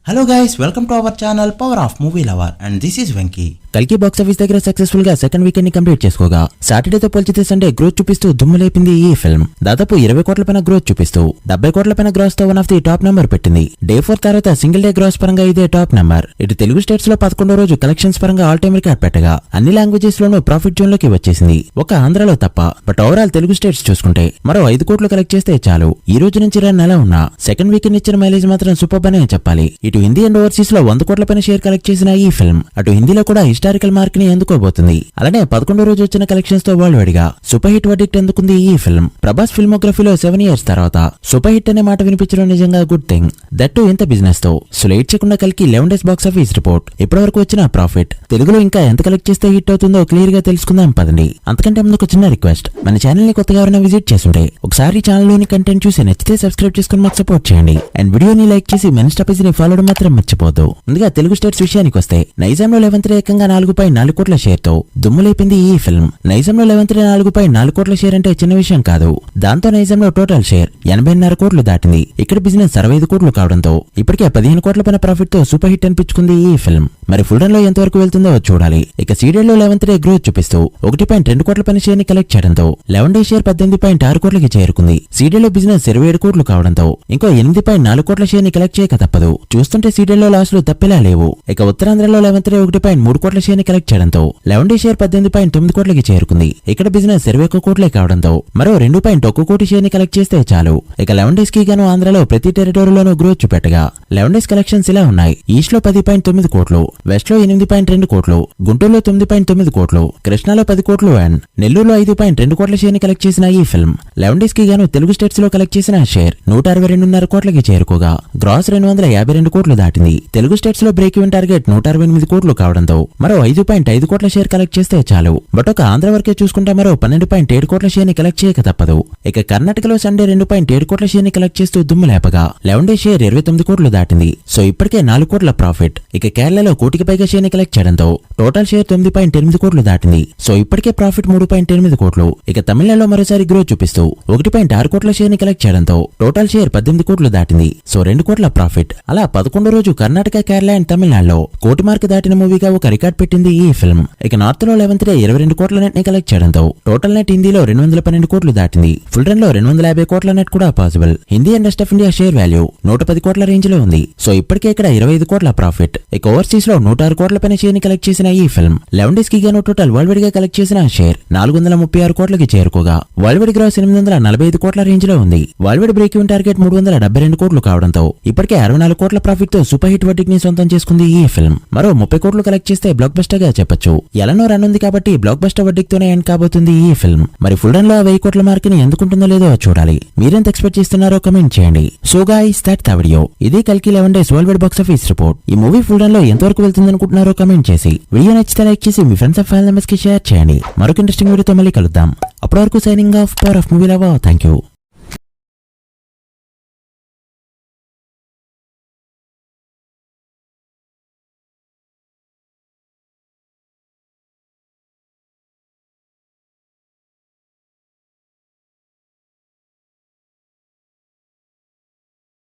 Hello guys, welcome to our channel Power of Movie Lover and this is Venky. కల్కి box office దగ్గర successful గా second weekend ని complete చేసుకోగా సాటర్డేతో పోల్చితే Sunday growth చూపిస్తూ దుమ్ము లేపింది ఈ ఫిల్మ్. దాదాపు 20 కోట్ల పైన గ్రోత్ చూపిస్తూ 70 కోట్ల పైన గ్రాస్ తో one of the top number పెట్టింది. డే 4 తర్వాత సింగిల్ డే గ్రాస్ పరంగా ఇదే టాప్ నెంబర్. ఇటు తెలుగు స్టేట్స్ లో 11వ రోజు కలెక్షన్స్ పరంగా ఆల్ టైమ్ రికార్డ్ పెట్టగా అన్ని లాంగ్వేజెస్ లోనూ ప్రాఫిట్ జోన్ లోకి వచ్చేసింది. ఒక ఆంధ్రలో తప్ప. బట్ ఓవరాల్ తెలుగు స్టేట్స్ చూసుకుంటే మరో 5 కోట్లు కలెక్ట్ చేస్తే చాలు. ఈ రోజు నుంచి రన్ ఎలా ఉన్నా సెకండ్ వీకెండ్ ఇచ్చిన మైలేజ్ మాత్రం సూపర్ అనే చెప్పాలి. ఇటు హిందీ అండ్ ఓవర్సీస్ లో 100 కోట్ల పైన షేర్ కలెక్ట్ చేసిన ఈ ఫిల్మ్ అటు హిందీలో కూడా హిస్టారికల్ మార్క్ ని అందుకోబోతుంది. అలానే 11వ రోజు వచ్చిన కలెక్షన్స్ తో వరల్డ్ వైడ్ గా సూపర్ హిట్ వర్డిక్ట్ అందుకుంది ఈ ఫిల్మ్. ప్రభాస్ ఫిల్మోగ్రఫీలో 7 years తర్వాత సూపర్ హిట్ అనే మాట వినిపించడం నిజంగా గుడ్ థింగ్. దట్టు ఇంత బిజినెస్ తో లేట్ చేయకుండా కలికి 11 days బాక్స్ ఆఫీస్ రిపోర్ట్, ఇప్పటివరకు వచ్చిన ప్రాఫిట్, తెలుగులో ఇంకా ఎంత కలెక్ట్ చేస్తే హిట్ అవుతుందో క్లియర్ గా తెలుసుకుందాం పదండి. అంతకంటే ముందు ఒక చిన్న రిక్వెస్ట్, మన ఛానల్ ని కొత్తగా ఎవరైనా విజిట్ చేస్తుంటే ఒకసారి ఛానల్ లోని కంటెంట్ చూసి నచ్చితే సబ్స్క్రైబ్ చేసుకుని మాకు సపోర్ట్ చేయండి. అండ్ వీడియోని లైక్ చేసి మెయిన్ స్టాపేజ్ ని ఫాలో అవడం మాత్రం మర్చిపోద్దు. ముందుగా తెలుగు స్టేట్స్ విషయానికి వస్తే నైజాంలో 11th డే ఏకంగా 4.4 కోట్ల షేర్ తో దుమ్ము లేపింది ఈ ఫిల్మ్. నైజాంలో 11th డే 4.4 కోట్ల షేర్ అంటే చిన్న విషయం కాదు. దాంతో నైజాంలో టోటల్ షేర్ 80.5 కోట్లు దాటింది. ఇక్కడ బిజినెస్ 65 కోట్లు కావడంతో ఇప్పటికే 15 కోట్ల పైన ప్రాఫిట్ తో సూపర్ హిట్ అనిపించుకుంది ఈ ఫిల్మ్. మరి ఫుల్ రన్ లో ఎంతవరకు వెళ్తుందో చూడాలి. ఇక సీరియల్ లో 11th డే గ్రోత్ చూపిస్తూ 1.2 కోట్ల పైన షేర్ ని కలెక్ట్ చేయడంతో 11 డే షేర్ 18.6 కోట్లకి చేరుకుంది. సీరియల్ లో బిజినెస్ 27 కోట్లు కావడంతో ఇంకో 8.4 కోట్ల షేర్ ని కలెక్ట్ చేయక తప్పదు. చూస్తుంటే సీరియల్ లో లాస్ లు తప్పేలా లేవు. ఇక ఉత్తరాంధ్రలో 11th డే 1.3 కోట్ల షేర్ ని కలెక్ట్ చేయడంతో 11 డే షేర్ 18.9 కోట్లకి చేరుకుంది. ఇక్కడ బిజినెస్ 21 కోట్లే కావడంతో మరో 2.1 కోటి షేర్ ని కలెక్ట్ చేస్తే చాలు. ఇక 11 డేస్ కి గాను ఆంధ్రలో ప్రతి టెరిటోరీలోనూ గ్రోత్ చూపెట్టగా 11 డేస్ కలెక్షన్స్ ఇలా ఉన్నాయి. ఈస్ట్ లో 10.9 కోట్లు, వెస్ట్ లో 8.2 కోట్లు, గుంటూరులో 9.9 కోట్లు, కృష్ణాలో 10 కోట్లు అండ్ నెల్లూరులో 5.2 కోట్ల షేర్ ని కలెక్ట్ చేసిన ఈ ఫిల్మ్ 11 డేస్ కి గాను తెలుగు స్టేట్స్ లో కలెక్ట్ చేసిన షేర్ 162.5 కోట్లకి చేరుకోగా గ్రాస్ 252 కోట్లు దాటింది. తెలుగు స్టేట్స్ లో బ్రేక్ ఈవెన్ టార్గెట్ 168 కోట్లు కావడంతో మరో 5.5 కోట్ల షేర్ కలెక్ట్ చేస్తే చాలు. బట్ ఒక ఆంధ్ర వరకే చూసుకుంటే మరో 12.7 కోట్ల షేర్ ని కలెక్ట్ చేయక తప్పదు. ఇక కర్ణాటకలో సండే 2.7 కోట్ల షేర్ ని కలెక్ట్ చేస్తూ దుమ్ము లేపగా 11 డే షేర్ 29 కోట్లు దాటింది. సో ఇప్పటికే 4 కోట్ల ప్రాఫిట్. ఇక కేరళలో 1 కోటికి పైగా షేర్ ని కలెక్ట్ చేయడంతో టోటల్ షేర్ 9.8 కోట్లు దాటింది. సో ఇప్పటికే ప్రాఫిట్ 3.8 కోట్లు. ఇక తమిళనాడులో మరోసారి గ్రోత్ చూపిస్తూ 1.6 కోట్ల షేర్ ని కలెక్ట్ చేయడంతో టోటల్ షేర్ 18 కోట్లు దాటింది. సో 2 కోట్ల ప్రాఫిట్. అలా 11వ రోజు కర్ణాటక, కేరళ అండ్ తమిళనాడులో కోటి మార్క్ దాటిన మూవీగా ఒక రికార్డ్ పెట్టింది ఈ ఫిల్మ్. ఇక నార్త్ లో 11th డే 22 కోట్ల నెట్ ని కలెక్ట్ చేయడంతో టోటల్ నెట్ హిందీలో 212 కోట్లు దాటింది. ఫుల్ రన్ లో 250 కోట్ల నెట్ కూడా possible. Hindi and rest of India share value 110 కోట్ల రేంజ్ లో ఉంది. సో ఇప్పటికే ఇక్కడ 25 కోట్ల ప్రాఫిట్. ఇక ఓవర్సీస్ లో 106 కోట్ల పైన షేర్ ని కలెక్ట్ చేసిన ఈ ఫిల్మ్ 11 డేస్ కి గాను టోటల్ వరల్డ్ వైడ్ గా కలెక్ట్ చేసిన షేర్ 436 కోట్లకి చేరుకోగా వరల్డ్ వైడ్ గ్రాస్ 845 కోట్ల రేంజ్ లో ఉంది. World wide break even target 372 కోట్లు కావడంతో ఇప్పటికే 64 కోట్ల ప్రాఫిట్ తో సూపర్ హిట్ వర్డిక్ట్ ని సొంతం చేసుకుంది ఈ ఫిల్మ్. మరో 30 కోట్లు కలెక్ట్ చేస్తే బ్లాక్ బస్టర్ గా చెప్పొచ్చు. ఎలానో రన్ ఉంది కాబట్టి బ్లాక్ బస్టర్ వర్డిక్ట్ తోనే ఎండ్ కాబోతుంది ఈ ఫిల్మ్. మరి ఫుల్ రన్ లో 1000 కోట్ల మార్క్ ని ఎందుకుంటుందో లేదో చూడాలి. మీరెంత ఎక్స్పెక్ట్ చేస్తున్నారో కమెంట్ చేయండి. So guys, that's the video. ఇది కల్కి 11 days world wide box office report. ఈ మూవీ ఫుల్ రన్ లో ఎంతవరకు వెళ్తుంది అనుకుంటున్నారో కమెంట్ చేసి వీడియో నచ్చితే లైక్ చేసి మీ ఫ్రెండ్స్ అండ్ ఫ్యామిలీ మెంబర్స్ కి షేర్ చేయండి. మరొక ఇంట్రెస్టింగ్ వీడియోతో మళ్ళీ కలుద్దాం. అప్పటి వరకు signing off, power of movie lover. Thank you.